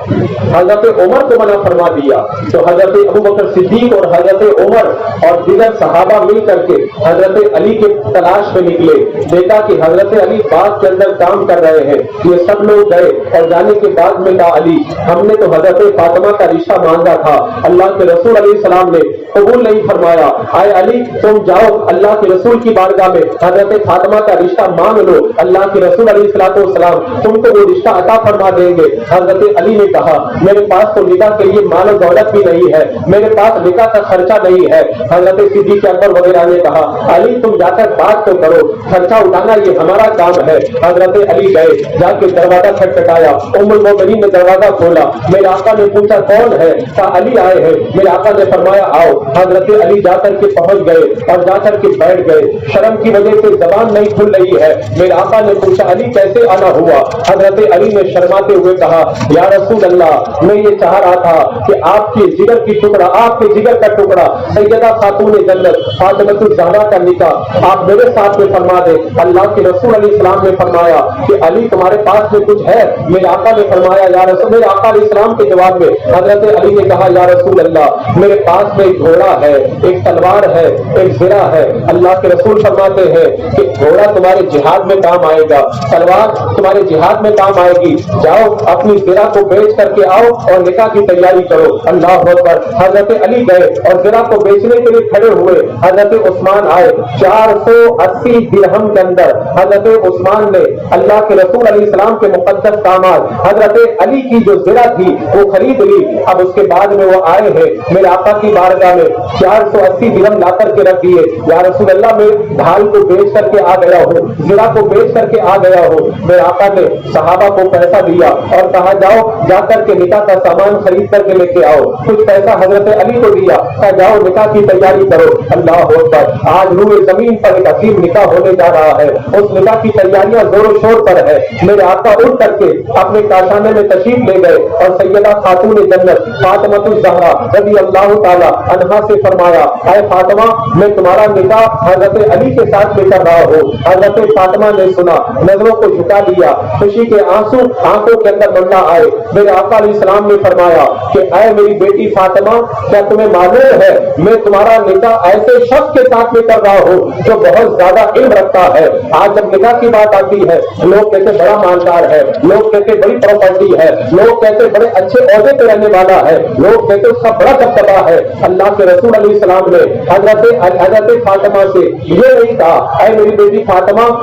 حضرت عمر کو منع فرما دیا، تو حضرت ابو بکر صدیق اور حضرت عمر اور دیگر صحابہ مل کر کے حضرت علی کے تلاش میں نکلے۔ دیکھا کہ حضرت علی باغ کے اندر کام کر رہے ہیں، یہ سب لوگ گئے اور جانے کے بعد میں کہا علی ہم نے تو حضرت فاطمہ کا رشتہ مانگا تھا، اللہ کے رسول علیہ السلام نے قبول نہیں فرمایا، آئے علی تم جاؤ اللہ کے رسول کی بارگاہ میں حضرت فاطمہ کا رشتہ مانگ لو، اللہ کے رسول علیہ السلام تم کو وہ رشتہ عطا فرما دیں گے۔ حضرت علی نے کہا میرے پاس تو نکاح کے لیے مال و دولت بھی نہیں ہے، میرے پاس نکاح کا خرچہ نہیں ہے۔ حضرت صدیق اکبر وغیرہ نے کہا علی تم جا کر بات تو کرو، خرچہ اٹھانا یہ ہمارا کام ہے۔ حضرت علی گئے، جا کے دروازہ کھٹکھٹایا، ام المؤمنین نے دروازہ کھولا، میرے آقا نے پوچھا کون ہے؟ کہا علی آئے ہیں۔ میرے آقا نے فرمایا آؤ۔ حضرت علی جا کر کے پہنچ گئے اور جا کر کے بیٹھ گئے، شرم کی وجہ سے زبان نہیں کھل رہی ہے۔ میرے آقا نے پوچھا علی کیسے آنا ہوا؟ حضرت علی نے شرماتے ہوئے کہا یا رسول اللہ میں یہ چاہ رہا تھا کہ آپ کے جگر کی ٹکڑا، آپ کے جگر کا ٹکڑا سیدہ خاتون جنت فاطمہ الزہرا کا نکاح آپ میرے ساتھ میں فرما دیں۔ اللہ کے رسول علیہ السلام نے فرمایا کہ علی تمہارے پاس میں کچھ ہے؟ میرے آقا نے فرمایا یا رسول، میرے آقا علیہ السلام کے جواب میں حضرت علی نے کہا یا رسول اللہ میرے پاس میں ایک گھوڑا ہے، ایک تلوار ہے، ایک زرہ ہے۔ اللہ کے رسول فرماتے ہیں کہ گھوڑا تمہارے جہاد میں کام آئے گا، تلوار تمہارے جہاد میں کام آئے گی، جاؤ اپنی زرہ کو بیچ کر کے آؤ اور نکاح کی تیاری کرو۔ اللہ اکبر۔ حضرت علی گئے اور زرہ کو بیچنے کے لیے کھڑے ہوئے، حضرت عثمان آئے، 480 درہم کے اندر حضرت عثمان نے اللہ کے رسول علیہ السلام کے مقدس داماد حضرت علی کی جو زرہ تھی وہ خرید لی۔ اب اس کے بعد میں وہ آئے ہیں میرے آقا کی بارگاہ میں، 480 درہم لا کر کے رکھ دیے، یا رسول اللہ میں ڈھال کو بیچ کر کے آ گیا ہوں، زرہ کو بیچ کر کے آ گیا ہوں۔ میرے آقا نے صحابہ کو پیسہ دیا اور کہا جاؤ جا کر کے نکاح کا سامان خرید کر کے لے کے آؤ۔ کچھ پیسہ حضرت علی کو دیا، کہا جاؤ نکاح کی تیاری کرو۔ اللہ اکبر۔ آج روئے زمین پر ایک عظیم نکاح ہونے جا رہا ہے، اس نکاح کی تیاریاں زور و شور پر ہے۔ میرے آقا اٹھ کر کے اپنے کاشانے میں تشریف لے گئے اور سیدہ خاتون جنت فاطمہ الزہرا رضی اللہ تعالی عنہا سے فرمایا اے فاطمہ میں تمہارا نکاح حضرت علی کے ساتھ میں کر رہا ہوں۔ حضرت فاطمہ نے سنا، نظروں کو جھکا لیا، خوشی کے آنسو آنکھوں کے اندر بننا آئے۔ میرے آقا علیہ السلام نے فرمایا کہ اے میری بیٹی فاطمہ کیا تمہیں معلوم ہے میں تمہارا نکاح ایسے شخص کے ساتھ میں کر رہا ہوں جو بہت زیادہ علم رکھتا ہے۔ آج جب نکاح کی بات آتی ہے لوگ کہتے بڑا مالدار ہے، لوگ کہتے بڑی پراپرٹی ہے، لوگ کہتے بڑے اچھے عہدے پہ رہنے والا ہے، لوگ کہتے اس کا بڑا دبدبا ہے۔ اللہ کے رسول علیہ السلام نے حضرت فاطمہ سے یہ نہیں کہا اے میری بیٹی فاطمہ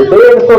150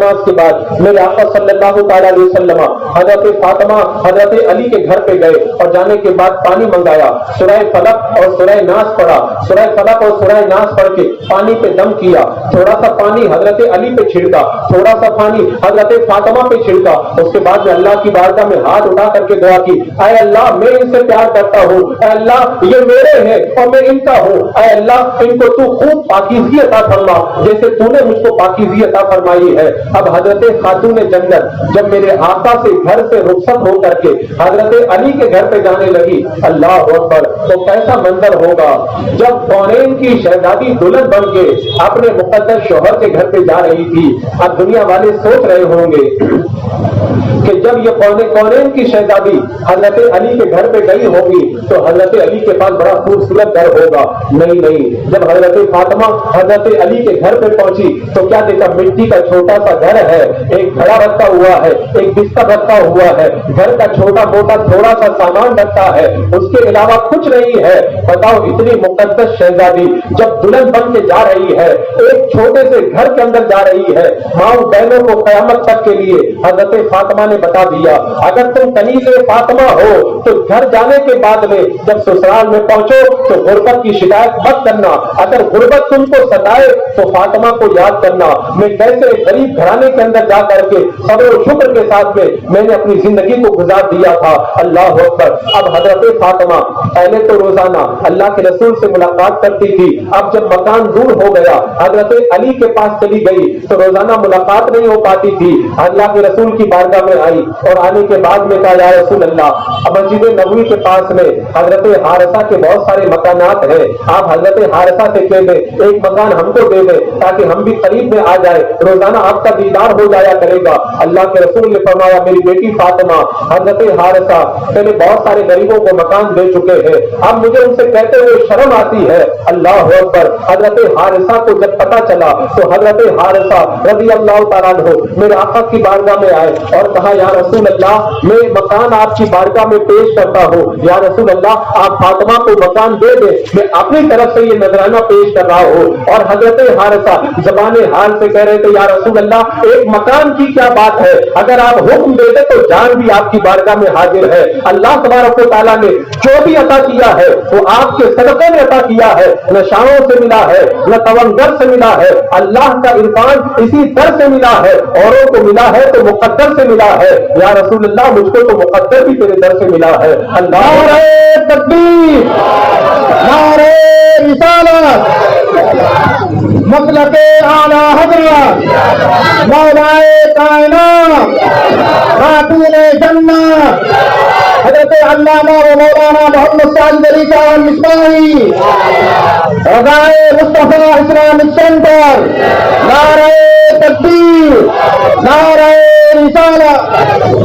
نماز کے بعد میرے آقا صلی اللہ تعالیٰ علیہ وسلم حضرت فاطمہ حضرت علی کے گھر پہ گئے اور جانے کے بعد پانی منگایا، سورہ فلق اور سورہ ناس پڑھا، سورہ فلق اور سورہ ناس پڑھ کے پانی پہ دم کیا، تھوڑا سا پانی حضرت علی پہ چھڑکا، تھوڑا سا پانی حضرت فاطمہ پہ چھڑکا، اس کے بعد میں اللہ کی بارگاہ میں ہاتھ اٹھا کر کے دعا کی، اے اللہ میں ان سے پیار کرتا ہوں، اے اللہ یہ میرے ہیں اور میں ان کا ہوں، اے اللہ ان کو تو خوب پاکیزگی عطا فرما جیسے تو نے مجھ کو پاکیزگی عطا فرمائی ہے۔ اب حضرت خاتون جنت جب میرے آقا سے گھر سے رخصت ہو کر کے حضرت علی کے گھر پہ جانے لگی، اللہ اکبر، تو کیسا منظر ہوگا جب کونین کی شہزادی دلہن بن کے اپنے مقدس شوہر کے گھر پہ جا رہی تھی۔ اب دنیا والے سوچ رہے ہوں گے کہ جب یہ کونین کی شہزادی حضرت علی کے گھر پہ گئی ہوگی تو حضرت علی کے پاس بڑا خوبصورت گھر ہوگا، نہیں، جب حضرت فاطمہ حضرت علی کے گھر پہ پہنچی تو کیا دیکھا، مٹی کا چھوٹا سا گھر ہے، ایک گھڑا رکھا ہوا ہے، ایک بستر رکھا ہوا ہے، گھر کا چھوٹا موٹا تھوڑا سا سامان رکھا ہے، اس کے علاوہ کچھ نہیں ہے۔ بتاؤ اتنی مقدس شہزادی جب دلہن بن کے جا رہی ہے، ایک چھوٹے سے گھر کے اندر جا رہی ہے، ماؤں بہنوں کو قیامت تک کے لیے حضرت فاطمہ نے بتا دیا، اگر تم کنیز فاطمہ ہو تو گھر جانے کے بعد میں جب سسرال میں پہنچو تو غربت کی شکایت مت کرنا، اگر غربت تم کو ستائے تو فاطمہ کو یاد کرنا، میں کیسے غریب گھرانے کے اندر جا کر کے صبر و شکر کے ساتھ میں نے اپنی زندگی کو گزار دیا تھا۔ اللہ اکبر۔ اب حضرت فاطمہ پہلے تو روزانہ اللہ کے رسول سے ملاقات کرتی تھی، اب جب مکان دور ہو گیا حضرت علی کے پاس چلی گئی تو روزانہ ملاقات نہیں ہو پاتی تھی، اللہ کے رسول کی بارگاہ میں آئی اور آنے کے بعد میں کہا، یا رسول اللہ، مسجد نبوی کے پاس میں حضرت حارثہ کے بہت سارے مکانات ہیں، آپ حضرت حارثہ سے کہہ دیں ایک مکان ہم کو دے دیں تاکہ ہم بھی قریب میں آ جائے، روزانہ آپ کا دیدار ہو جایا کرے گا۔ اللہ کے رسول نے فرمایا، میری بیٹی فاطمہ حضرت حارثہ پہلے بہت سارے غریبوں کو مکان دے چکے ہیں، اب مجھے ان سے کہتے ہوئے شرم آتی ہے۔ اللہ اکبر۔ حضرت حارثہ کو جب پتا چلا تو حضرت حارثہ رضی اللہ تعالیٰ عنہ میرے آقا کی بارگاہ میں آئے اور کہا، یا رسول اللہ، میں مکان آپ کی بارگاہ میں پیش کرتا ہوں، یا رسول اللہ آپ فاطمہ کو مکان دے دیں، میں اپنی طرف سے یہ نذرانہ پیش کر رہا ہوں۔ اور حضرت حارثہ زبان حال سے کہہ رہے تھے، یا رسول اللہ، ایک مکان کی کیا بات ہے، اگر آپ حکم دے دیں تو جان بھی آپ کی بارگاہ میں حاضر ہے۔ اللہ تبارک و تعالیٰ نے جو بھی عطا کیا ہے وہ آپ کے صدقے میں عطا کیا ہے، نہ شاہوں سے ملا ہے نہ تونگر سے ملا ہے، اللہ کا عرفان اسی در سے ملا ہے، اوروں کو ملا ہے تو مقدر سے ملا ہے، یا رسول اللہ مجھ کو تو مقدر بھی تیرے در سے ملا ہے۔ اللہ نعرہ تکبیر، نعرہ رسالت، مسلک اعلی حضرت مولائے کائنات خاتون جنت حضرت علامہ و مولانا محمد ساجد علی جان مصباحی رضائے مصطفیٰ اسلامک سینٹر، نعرہ تکبیر، نعرہ رسالت۔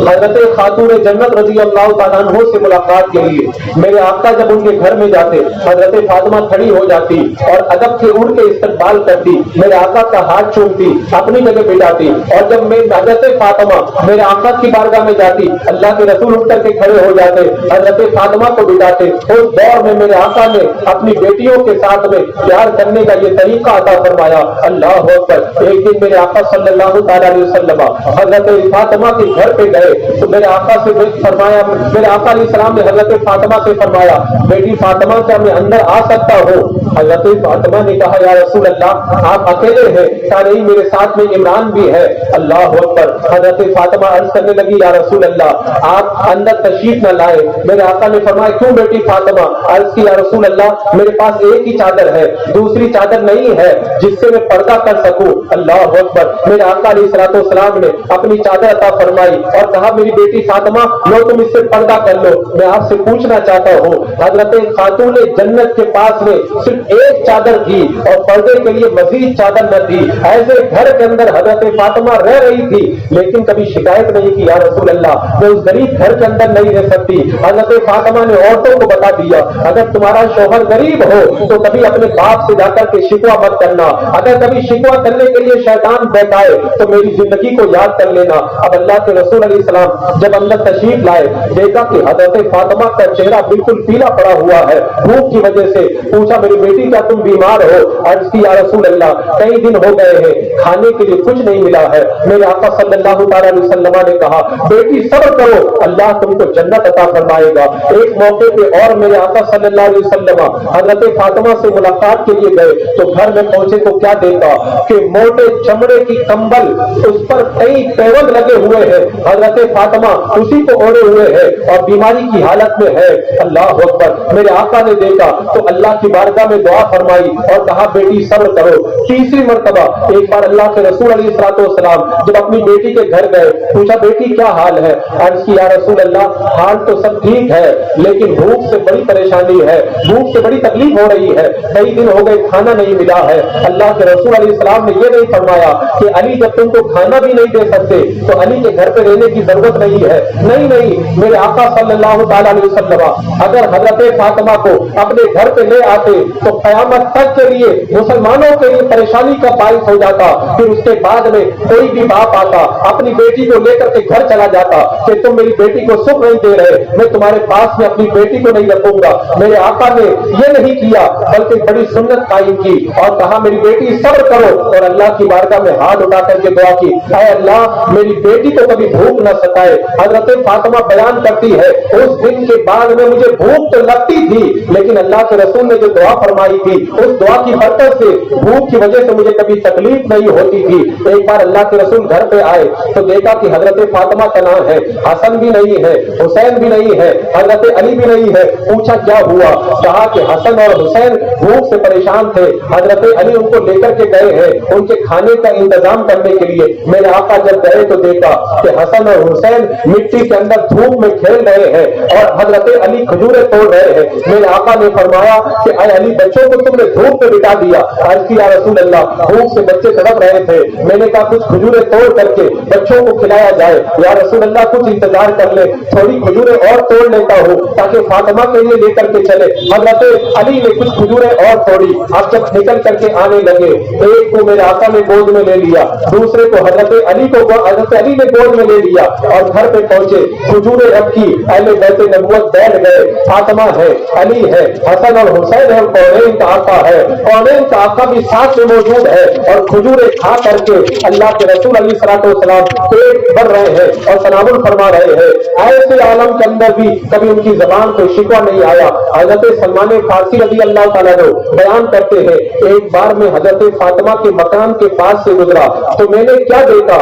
حضرت خاتون جنت رضی اللہ تعالیٰ عنہ سے ملاقات کے لیے میرے آقا جب ان کے گھر میں جاتے، حضرت فاطمہ کھڑی ہو جاتی اور ادب سے اڑ کے استقبال کرتی، میرے آقا کا ہاتھ چومتی، اپنی جگہ بٹھاتی، اور جب میں حضرت فاطمہ میرے آقا کی بارگاہ میں جاتی، اللہ کے رسول اٹھ کر کے کھڑے ہو جاتے، حضرت فاطمہ کو بٹھاتے۔ اس دور میں میرے آقا نے اپنی بیٹیوں کے ساتھ میں پیار کرنے کا یہ طریقہ عطا فرمایا۔ اللہ اکبر۔ ایک دن میرے آقا صلی اللہ تعالیٰ علیہ وسلم حضرت فاطمہ کے گھر پہ گئے تو میرے آقا سے فرمایا، میرے آقا علیہ السلام نے حضرت فاطمہ سے فرمایا، بیٹی فاطمہ کیا میں اندر آ سکتا ہوں؟ حضرت فاطمہ نے کہا، یا رسول اللہ آپ اکیلے ہیں؟ کہا نہیں، میرے ساتھ میں عمران بھی ہے۔ اللہ اکبر۔ حضرت فاطمہ عرض کرنے لگی، یا رسول اللہ آپ اندر تشریف نہ لائے۔ میرے آقا نے فرمایا، کیوں بیٹی فاطمہ؟ عرض کی، یا رسول اللہ میرے پاس ایک ہی چادر ہے، دوسری چادر نہیں ہے جس سے میں پردہ کر سکوں۔ اللہ اکبر۔ میرے آقا علیہ الصلوۃ والسلام نے اپنی چادر عطا فرمائی اور کہا، میری بیٹی فاطمہ لو تم اس سے پردہ کر لو۔ میں آپ سے پوچھنا چاہتا ہوں، حضرت خاتون جنت کے پاس میں صرف ایک چادر تھی اور پردے کے لیے مزید چادر نہ تھی، ایسے گھر کے اندر حضرت فاطمہ رہ رہی تھی لیکن کبھی شکایت نہیں کی، یا رسول اللہ میں اس غریب گھر کے اندر نہیں رہ سکتی۔ حضرت فاطمہ نے عورتوں کو بتا دیا، اگر تمہارا شوہر غریب ہو تو کبھی اپنے باپ سے جا کر کے شکوہ مت کرنا، اگر کبھی شکوہ کرنے کے لیے شیطان بہکائے تو میری زندگی کو یاد کر لینا۔ اب اللہ کے رسول علیہ السلام جب اندر تشریف لائے، دیکھا کہ حضرت فاطمہ کا چہرہ بالکل پیلا پڑا ہوا ہے بھوک کی وجہ سے، پوچھا میری بیٹی بیٹی کیا تم بیمار ہو؟ عرض کی یا رسول اللہ کئی دن ہو گئے ہیں کھانے کے لیے کچھ نہیں ملا ہے۔ میرے آقا صلی اللہ تعالی علیہ وسلم نے کہا بیٹی صبر کرو اللہ تم کو جنت عطا فرمائے گا۔ ایک موقع پہ اور میرے آقا صلی اللہ علیہ وسلم حضرت فاطمہ سے ملاقات کے لیے گئے تو گھر میں پہنچے تو کیا دیکھا کہ موٹے چمڑے کی کمبل اس پر کئی پیوند لگے ہوئے ہیں، حضرت فاطمہ اسی کو اوڑے ہوئے ہے اور بیماری کی حالت میں ہے۔ اللہ اکبر، میرے آقا نے دیکھا تو اللہ کی بارگاہ میں دعا فرمائی اور کہا بیٹی صبر کرو۔ تیسری مرتبہ ایک بار اللہ کے رسول علیہ الصلوۃ والسلام جب اپنی بیٹی کے گھر گئے پوچھا بیٹی کیا حال ہے؟ عرض کی یا رسول اللہ حال تو سب ٹھیک ہے لیکن بھوک سے بڑی پریشانی ہے، بھوک سے بڑی تکلیف ہو رہی ہے، کئی دن ہو گئے کھانا نہیں ملا ہے۔ اللہ کے رسول علیہ السلام نے یہ نہیں فرمایا کہ علی جب تم کو کھانا بھی نہیں دے سکتے تو علی کے گھر پہ رہنے کی ضرورت نہیں ہے، نہیں نہیں، میرے آقا صلی اللہ تعالی علیہ وسلم اگر حضرت فاطمہ کو اپنے گھر پہ لے آتے تو قیامت تک کے لیے مسلمانوں کے لیے پریشانی کا باعث ہو جاتا۔ پھر اس کے بعد میں کوئی بھی باپ آتا اپنی بیٹی کو لے کر کے گھر چلا جاتا کہ تم میری بیٹی کو سکھ نہیں دے رہے، میں تمہارے پاس میں اپنی بیٹی کو نہیں رکھوں گا۔ میرے آقا نے یہ نہیں کیا بلکہ بڑی سنت قائم کی اور کہا میری بیٹی صبر کرو، اور اللہ کی بارگاہ میں ہاتھ اٹھا کر کے دعا کی اے اللہ میری بیٹی کو کبھی بھوک نہ ستائے۔ حضرت فاطمہ بیان کرتی ہے اس دن کے بعد میں مجھے بھوک تو لگتی تھی لیکن اللہ کے رسول نے جو دعا فرمائی تھی اس دعا کی برکت سے بھوک کی وجہ سے مجھے کبھی تکلیف نہیں ہوتی تھی۔ ایک بار اللہ کے رسول گھر پہ آئے تو دیکھا کہ حضرت فاطمہ کا نام ہے، حسن بھی نہیں ہے، حسین بھی نہیں ہے، حضرت علی بھی نہیں ہے۔ پوچھا کیا ہوا؟ کہا کہ حسن اور حسین بھوک سے پریشان تھے، حضرت علی ان کو لے کر کے گئے ہیں ان کے کھانے کا انتظام کرنے کے لیے۔ میرے آقا جب گئے تو دیکھا کہ حسن اور حسین مٹی کے اندر دھوپ میں کھیل رہے ہیں اور حضرت علی کھجوریں توڑ رہے ہیں۔ میرے آقا نے فرمایا کہ اے علی بچوں کو تم نے دھوپ پہ بٹا دیا۔ عرض کی یا رسول اللہ بھوک سے بچے تڑپ رہے تھے، میں نے کہا کچھ کھجوریں توڑ کر کے بچوں کو کھلایا جائے۔ یا رسول اللہ کچھ انتظار کر لے، تھوڑی کھجوریں اور توڑ لیتا ہوں تاکہ فاطمہ کے لیے لے کر کے چلے۔ حضرت علی نے کچھ کھجوریں اور توڑی۔ اب جب نکل کر کے آنے لگے ایک کو میرے آقا نے گود میں لے لیا، دوسرے کو حضرت علی نے گود میں لے لیا اور گھر پہ پہنچے، کھجوریں رکھی، اہل بیت نبوت بیٹھ گئے، فاطمہ ہے، علی ہے، حسن اور حسین ہے، کونین کا آقا ہے، کونین کا آقا بھی ساتھ میں موجود ہے اور کھجوریں کھا کر کے اللہ کے رسول علیہ الصلوۃ والسلام پیٹ بھر رہے ہیں اور تناول فرما رہے ہیں۔ ایسے عالم کے اندر بھی کبھی ان کی زبان کو شکوہ نہیں آیا۔ حضرت سلمان فارسی رضی اللہ تعالیٰ عنہ بیان کرتے ہیں ایک بار میں حضرت فاطمہ کے مکان کے پاس سے گزرا تو میں نے کیا دیکھا،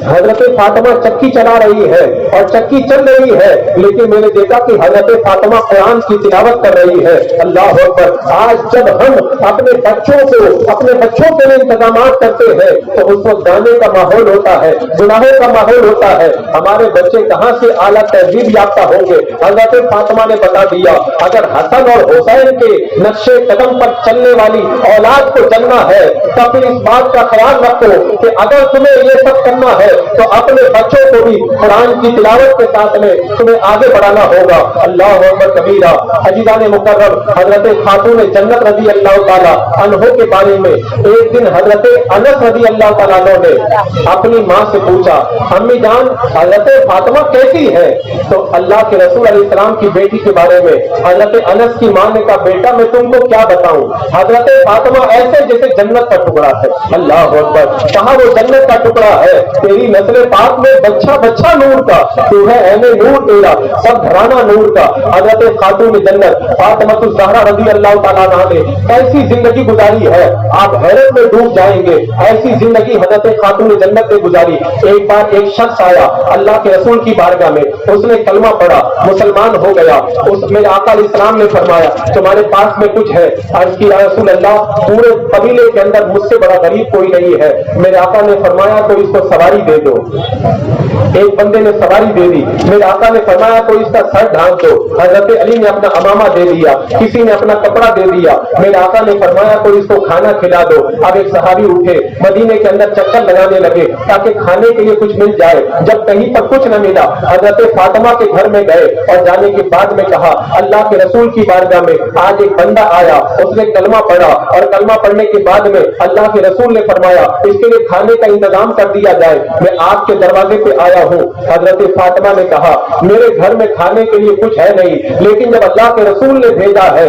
حضرت فاطمہ چکی چلا رہی ہے اور چکی چل رہی ہے لیکن میں نے دیکھا کہ حضرت فاطمہ قرآن کی تلاوت کر رہی ہے۔ اللہ اکبر، آج جب ہم اپنے بچوں کے لیے انتظامات کرتے ہیں تو اس وقت گانے کا ماحول ہوتا ہے، گناہوں کا ماحول ہوتا ہے، ہمارے بچے کہاں سے اعلیٰ تہذیب یافتہ ہوں گے؟ حضرت فاطمہ نے بتا دیا اگر حسن اور حسین کے نقشے قدم پر چلنے والی اولاد کو چلنا ہے تو پھر اس بات کا خیال رکھو کہ اگر تمہیں یہ سب کرنا ہے تو اپنے بچوں کو بھی قرآن کی تلاوت کے ساتھ میں تمہیں آگے بڑھانا ہوگا۔ اللہ اکبر کبیرہ۔ عزیزان مکرم، حضرت خاتون جنت رضی اللہ تعالیٰ عنہ کے بارے میں ایک دن حضرت انس رضی اللہ تعالیٰ عنہ نے اپنی ماں سے پوچھا امی جان حضرت فاطمہ کیسی ہے؟ تو اللہ کے رسول علیہ السلام کی بیٹی کے بارے میں حضرت انس کی ماں نے کہا بیٹا میں تم کو کیا بتاؤں، حضرت فاطمہ ایسے جیسے جنت کا ٹکڑا ہے۔ اللہ اکبر، کہا وہ جنت کا ٹکڑا ہے، تیری نسل پاک میں بچہ بچہ نور کا، تو ہے عین نور تیرا، سب گھرانہ نور کا۔ حضرت خاتون جنت فاطمہ الزہرا رضی اللہ تعالیٰ عنہا نے کیسی زندگی گزاری ہے آپ حیرت میں ڈوب جائیں گے، ایسی زندگی حضرت خاتون جنت نے گزاری۔ ایک بار ایک شخص آیا اللہ کے رسول کی بارگاہ میں، اس نے کلمہ پڑھا، مسلمان ہو گیا۔ اس میرے آقا علیہ السلام نے فرمایا تمہارے پاس میں کچھ ہے؟ عرض کی یا رسول اللہ پورے قبیلے کے اندر مجھ سے بڑا غریب کوئی نہیں ہے۔ میرے آقا نے فرمایا تو اس کو سواری دے دو۔ ایک بندے نے سواری دے دی، میرے آقا نے فرمایا تو اس کا سر ڈھانپ دو۔ حضرت علی نے اپنا امامہ دے دیا، کسی نے اپنا کپڑا دے دیا، میرے آقا نے فرمایا تو اس کو کھانا کھلا دو۔ اب ایک صحابی اٹھے مدینے کے اندر چکر لگانے لگے تاکہ کھانے کے لیے کچھ مل جائے۔ جب کہیں پر کچھ نہ ملا حضرت فاطمہ کے گھر میں گئے اور جانے کے بعد میں کہا اللہ کے رسول کی بارگاہ میں آج ایک بندہ آیا، اس نے کلمہ پڑھا اور کلمہ پڑھنے کے بعد میں اللہ کے رسول نے فرمایا اس کے لیے کھانے کا انتظام کر دیا جائے، میں آپ کے دروازے پہ آیا ہوں۔ حضرت فاطمہ نے کہا میرے گھر میں کھانے کے لیے کچھ ہے نہیں، لیکن جب اللہ کے رسول نے بھیجا ہے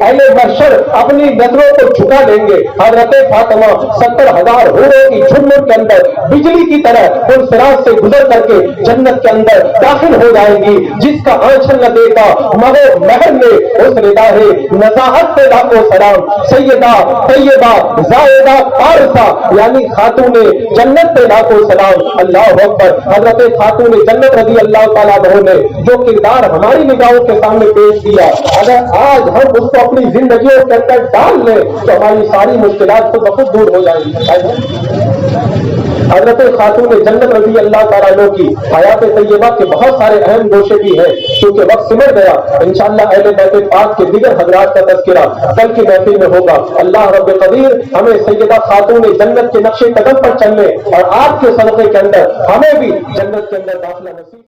اہل محشر اپنی نظروں کو جھکا دیں گے. حضرت فاطمہ 70,000 حوروں کی جھنڈ کے اندر بجلی کی طرح پل صراط سے گزر کر کے جنت کے اندر داخل ہو جائیں گی. جس کا آنچل نہ دیکھا مگر محل میں اس ندا ہے نزاہت پہ لاکھوں سلام. سیدہ طیبہ زاہدہ پارسہ یعنی خاتون جنت پہ لاکھوں سلام. اللہ اکبر. حضرت خاتون جنت رضی اللہ تعالیٰ عنہ نے جو کردار ہماری نگاہوں کے سامنے پیش کیا، اگر آج ہم اس کو اپنی زندگیوں کے اندر ڈال لیں تو ہماری ساری مشکلات تو بہت دور ہو جائیں گی. حضرت خاتون جنت رضی اللہ تعالیٰ عنہ کی حیات طیبہ کے بہت سارے اہم گوشے بھی ہیں. کیونکہ وقت سمجھ گیا، انشاءاللہ اہل بیت پاک کے دیگر حضرات کا تذکرہ کل کی محفل میں ہوگا. اللہ رب قدیر ہمیں سیدہ خاتون جنت کے نقش قدم پر چلنے اور آپ کے صدقے کے اندر ہمیں بھی جنت کے اندر داخلہ نصیب